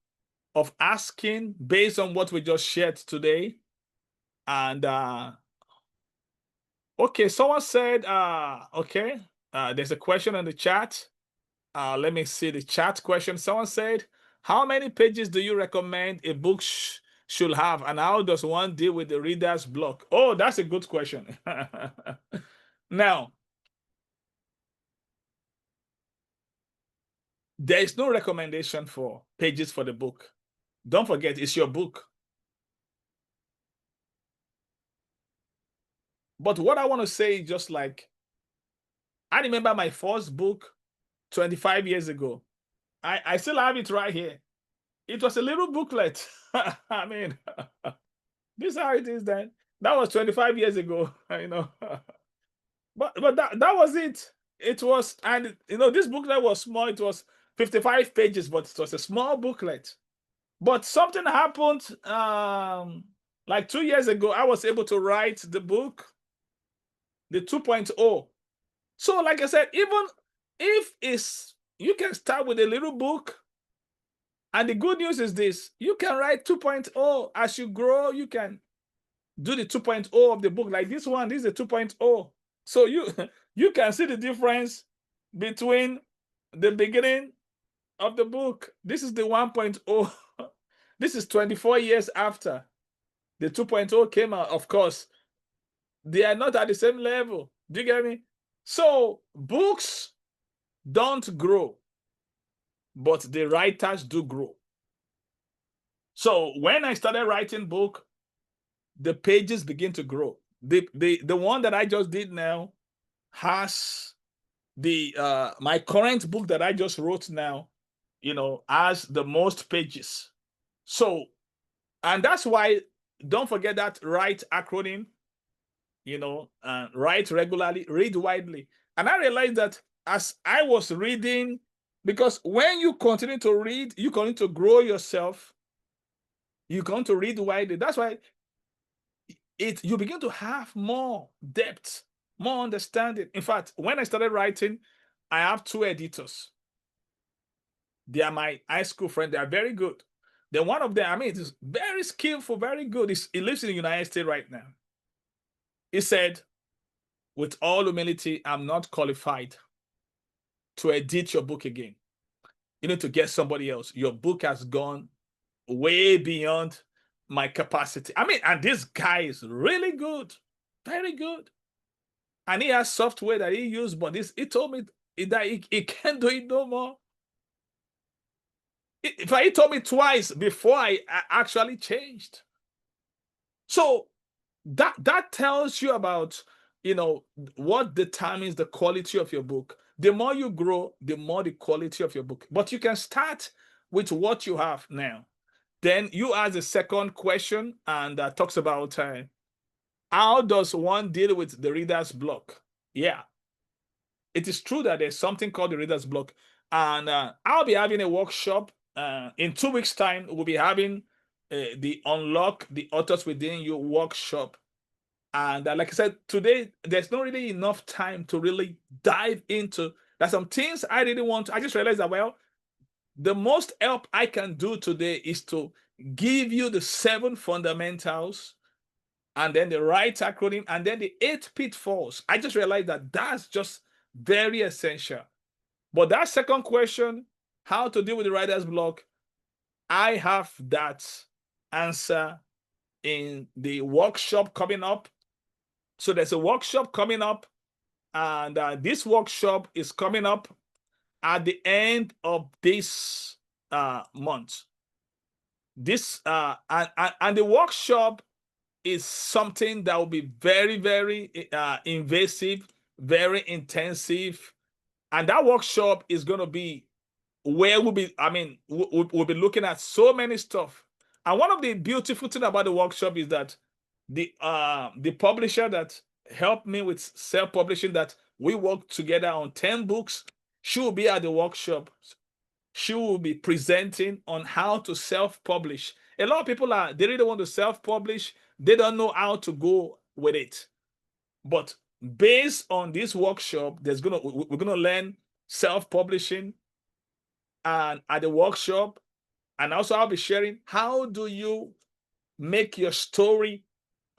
of asking based on what we just shared today. And okay, someone said okay, there's a question in the chat. Let me see the chat question. Someone said, how many pages do you recommend a book should have, and how does one deal with the reader's block? Oh, that's a good question. Now, there is no recommendation for pages for the book. Don't forget, it's your book. But what I want to say is just like, I remember my first book 25 years ago. I still have it right here. It was a little booklet. I mean, this is how it is then. That was 25 years ago, you know. But that was it. It was, and you know, this booklet was small. It was 55 pages, but it was a small booklet. But something happened like 2 years ago. I was able to write the book, the 2.0. So like I said, even if you can start with a little book, and the good news is this: you can write 2.0. As you grow, you can do the 2.0 of the book. Like this one, this is the 2.0. So you can see the difference between the beginning of the book. This is the 1.0. This is 24 years after the 2.0 came out. Of course, they are not at the same level. Do you get me? So books don't grow, but the writers do grow. So when I started writing book, the pages begin to grow. The one that I just did now has my current book that I just wrote now, you know, has the most pages. So, and that's why, don't forget that write acronym, you know, write regularly, read widely. And I realized that as I was reading, because when you continue to read, you continue to grow yourself. You continue to read widely. That's why you begin to have more depth more understanding. In fact, when I started writing, I have two editors. They are my high school friends. They are very good. Then one of them, I mean, is very skillful, very good. He lives in the United States right now. He said, with all humility, I'm not qualified to edit your book again. You need to get somebody else. Your book has gone way beyond my capacity. I mean, and this guy is really good, very good. And he has software that he used, but he told me that he can't do it no more. He told me twice before I actually changed. So that tells you about, what determines the quality of your book. The more you grow, the more the quality of your book. But you can start with what you have now. Then you ask the second question, and talks about how does one deal with the reader's block. Yeah, it is true that there's something called the reader's block, and I'll be having a workshop in 2 weeks' time. We'll be having the Unlock the Authors Within You workshop. And like I said, today, there's not really enough time to really dive into. There's some things I didn't want to. I just realized that, well, the most help I can do today is to give you the 7 fundamentals, and then the right acronym, and then the 8 pitfalls. I just realized that that's just very essential. But that second question, how to deal with the writer's block, I have that answer in the workshop coming up. So there's a workshop coming up, and this workshop is coming up at the end of this month. This and the workshop is something that will be very, very invasive, very intensive, and that workshop is going to be where we'll be. I mean, we'll be looking at so many stuff. And one of the beautiful thing about the workshop is that the publisher that helped me with self-publishing, that we worked together on 10 books, she will be at the workshop. She will be presenting on how to self-publish. A lot of people they really want to self-publish. They don't know how to go with it. But based on this workshop, we're gonna learn self-publishing, and at the workshop, and also I'll be sharing how do you make your story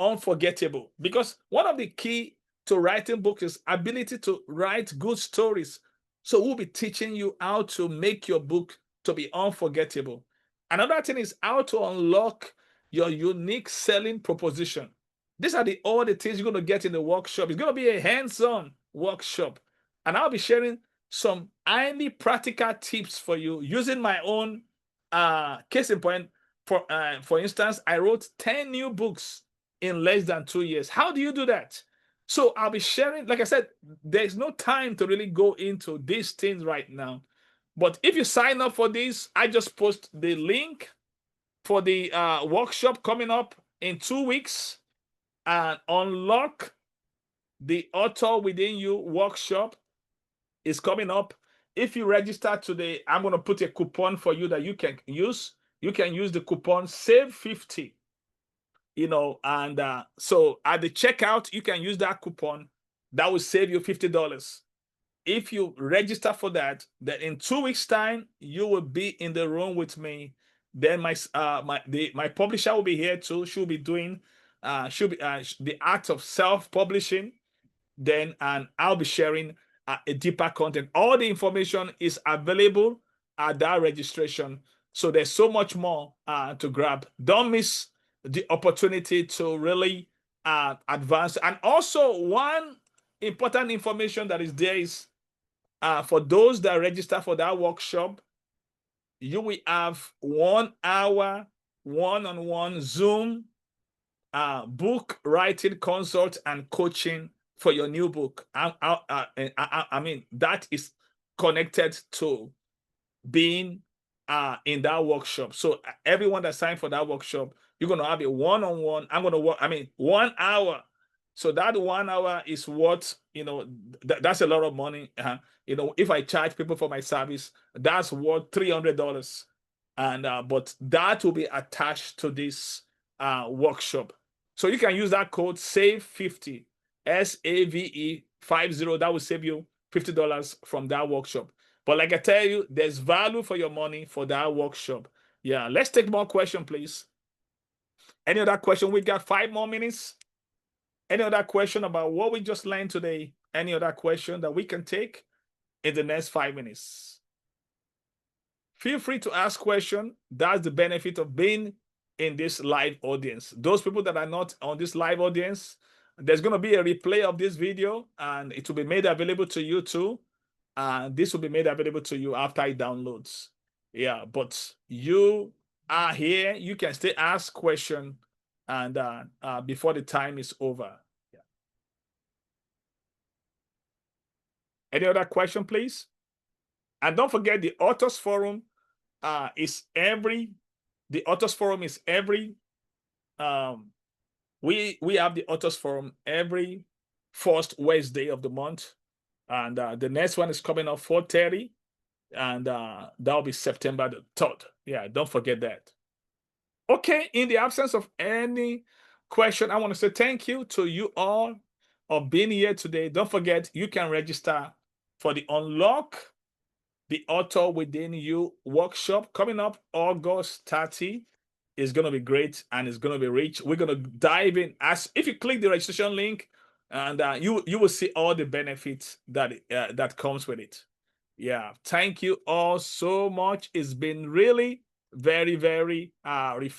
unforgettable. Because one of the key to writing books is ability to write good stories. So we'll be teaching you how to make your book to be unforgettable. Another thing is how to unlock your unique selling proposition. These are all the things you're going to get in the workshop. It's going to be a hands-on workshop. And I'll be sharing some highly practical tips for you using my own case in point. For instance, I wrote 10 new books in less than 2 years. How do you do that? So I'll be sharing, like I said, there's no time to really go into these things right now. But if you sign up for this, I just post the link for the workshop coming up in 2 weeks, and Unlock the Author Within You workshop is coming up. If you register today, I'm going to put a coupon for you that you can use. You can use the coupon SAVE50. And so at the checkout, you can use that coupon. That will save you $50. If you register for that, then in 2 weeks' time, you will be in the room with me. Then my publisher will be here too. She'll be doing the art of self-publishing. Then, and I'll be sharing a deeper content. All the information is available at that registration. So there's so much more to grab. Don't miss the opportunity to really advance. And also, one important information that is there is for those that register for that workshop, you will have 1 hour one-on-one Zoom book writing consult and coaching for your new book. I mean, that is connected to being in that workshop. So everyone that signed for that workshop, you're going to have a one-on-one. I'm going to work, 1 hour. So that 1 hour is what, that's a lot of money. If I charge people for my service, that's worth $300. And but that will be attached to this workshop. So you can use that code SAVE50. SAVE50. That will save you $50 from that workshop. But like I tell you, there's value for your money for that workshop. Yeah, let's take more question, please. Any other question? We got 5 more minutes. Any other question about what we just learned today? Any other question that we can take in the next 5 minutes? Feel free to ask question. That's the benefit of being in this live audience. Those people that are not on this live audience, there's going to be a replay of this video and it will be made available to you too. And this will be made available to you after it downloads. Yeah, but you are here. You can still ask question and before the time is over. Yeah. Any other question, please? And don't forget the Authors Forum is every we have the Authors Forum every first Wednesday of the month, and the next one is coming up 4:30, and that'll be September the 3rd. Yeah, don't forget that. Okay, in the absence of any question, I want to say thank you to you all of being here today. Don't forget, you can register for the Unlock the Author Within You workshop coming up August 30. Is going to be great and it's going to be rich. We're going to dive in. As if you click the registration link, and you will see all the benefits that comes with it. Yeah, thank you all so much. It's been really very, very